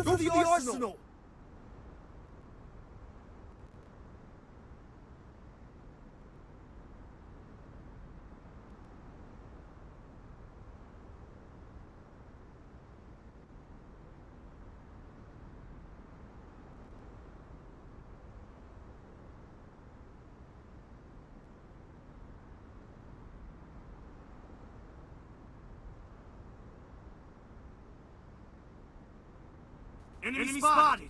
Go for the arsenal! Enemy spotted!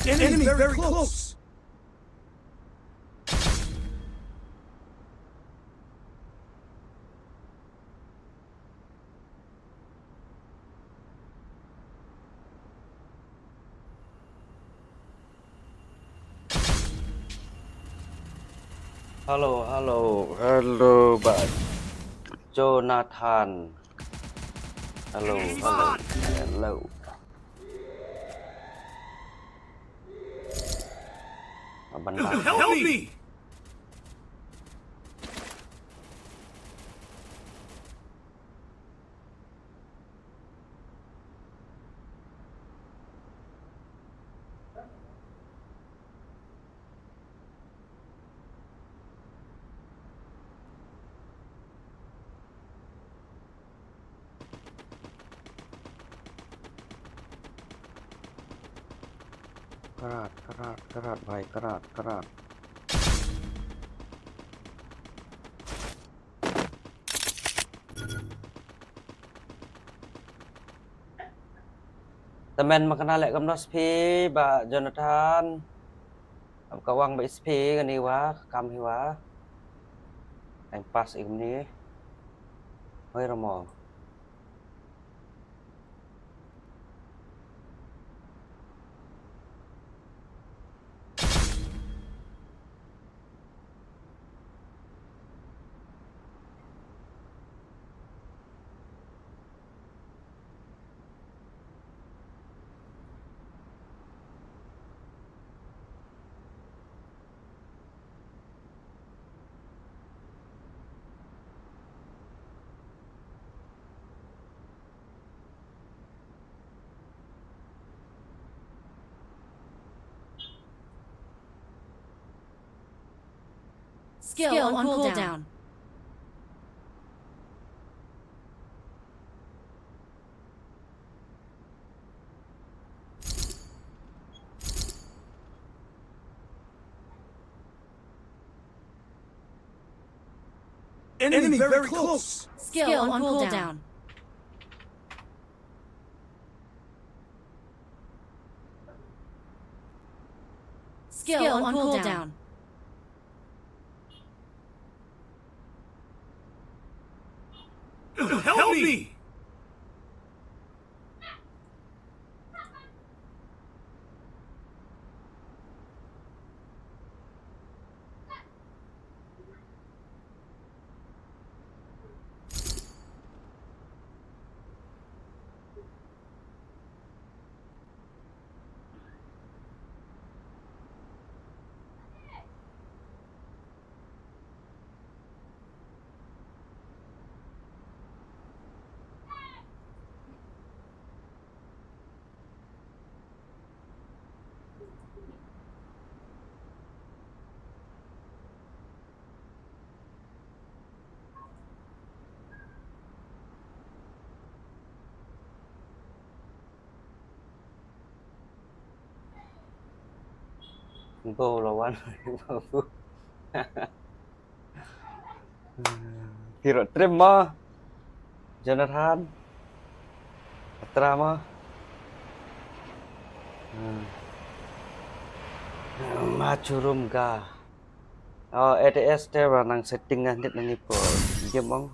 Enemy very close! Halo, Pak Jonathan. Halo. Bentar. Help me! Kerat, baik, kerat. Temen makan lek kam SP, Pak Jonathan. Kawang ba SP kan ni wa, kam hi wa. Anh pass im ni. Hơi ramo. Skill on cooldown. Enemy very close! Skill on cooldown. Skill on cooldown. Help me! Go lawan. Hero trim mo. Jonathan. Atra mo. Machurum ka. Oh, ETS dia nang setting ngantit nang ipo. Diam bang.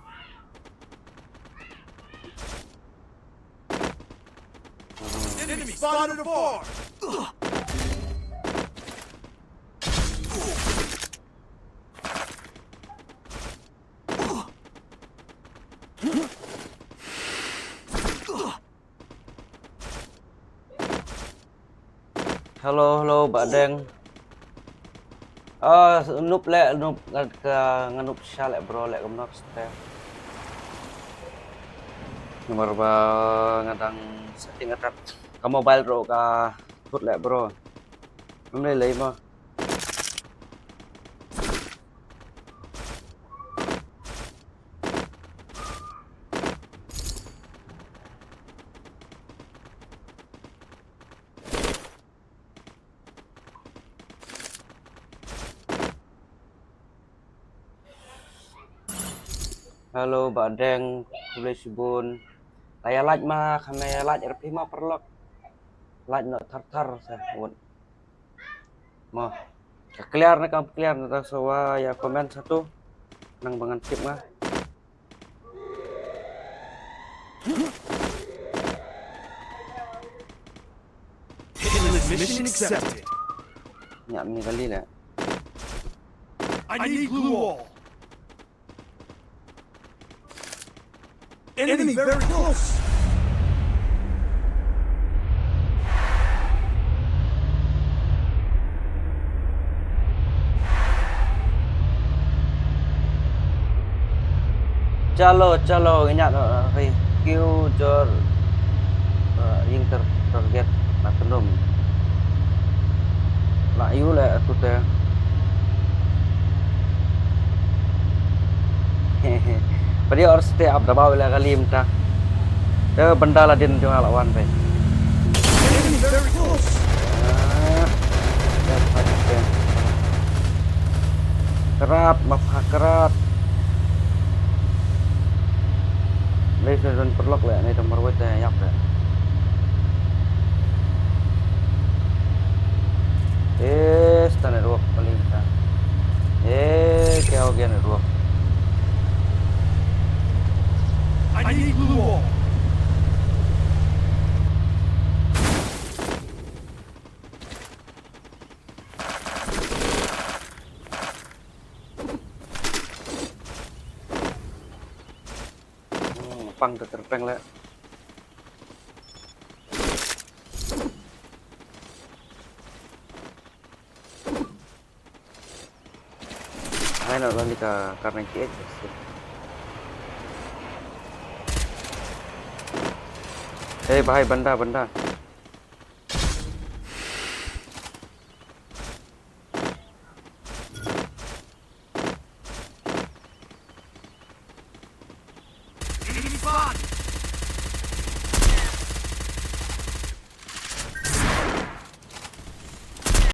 Enemy spotted afar! Halo, Mbak Deng. Noob lek, noob ke nganup syalek bro lek kemnok step. Nomor ba ngadang setting atat ke mobile bro ka put lek bro. Mene lei mo. Halo Mbak Deng, boleh subun. Saya like mah, kami like RP mah perlok. Like nak tar saya buat. Mah, clear nak kam clear nak sawa ya komen satu. Nang bangan tip mah. Mission accepted. Nyak ni kali lah. I need glue wall. Enemy very close. Chalo, ingat review jor yang target nak tenum. Lah you lah tu teh. Pada orang stay up dah bawa kali minta. Dia benda lah din jangan lawan pe. Enemy very close. Kerat, maaf kerat. Đây sẽ dần perlok lại này tầm marwet ya yak ya. Stand ruok paling ta. Kaya again ruok. I need glue wall. Pang terpeng lah. Hai nak lagi ka karena kiat. Bahai benda.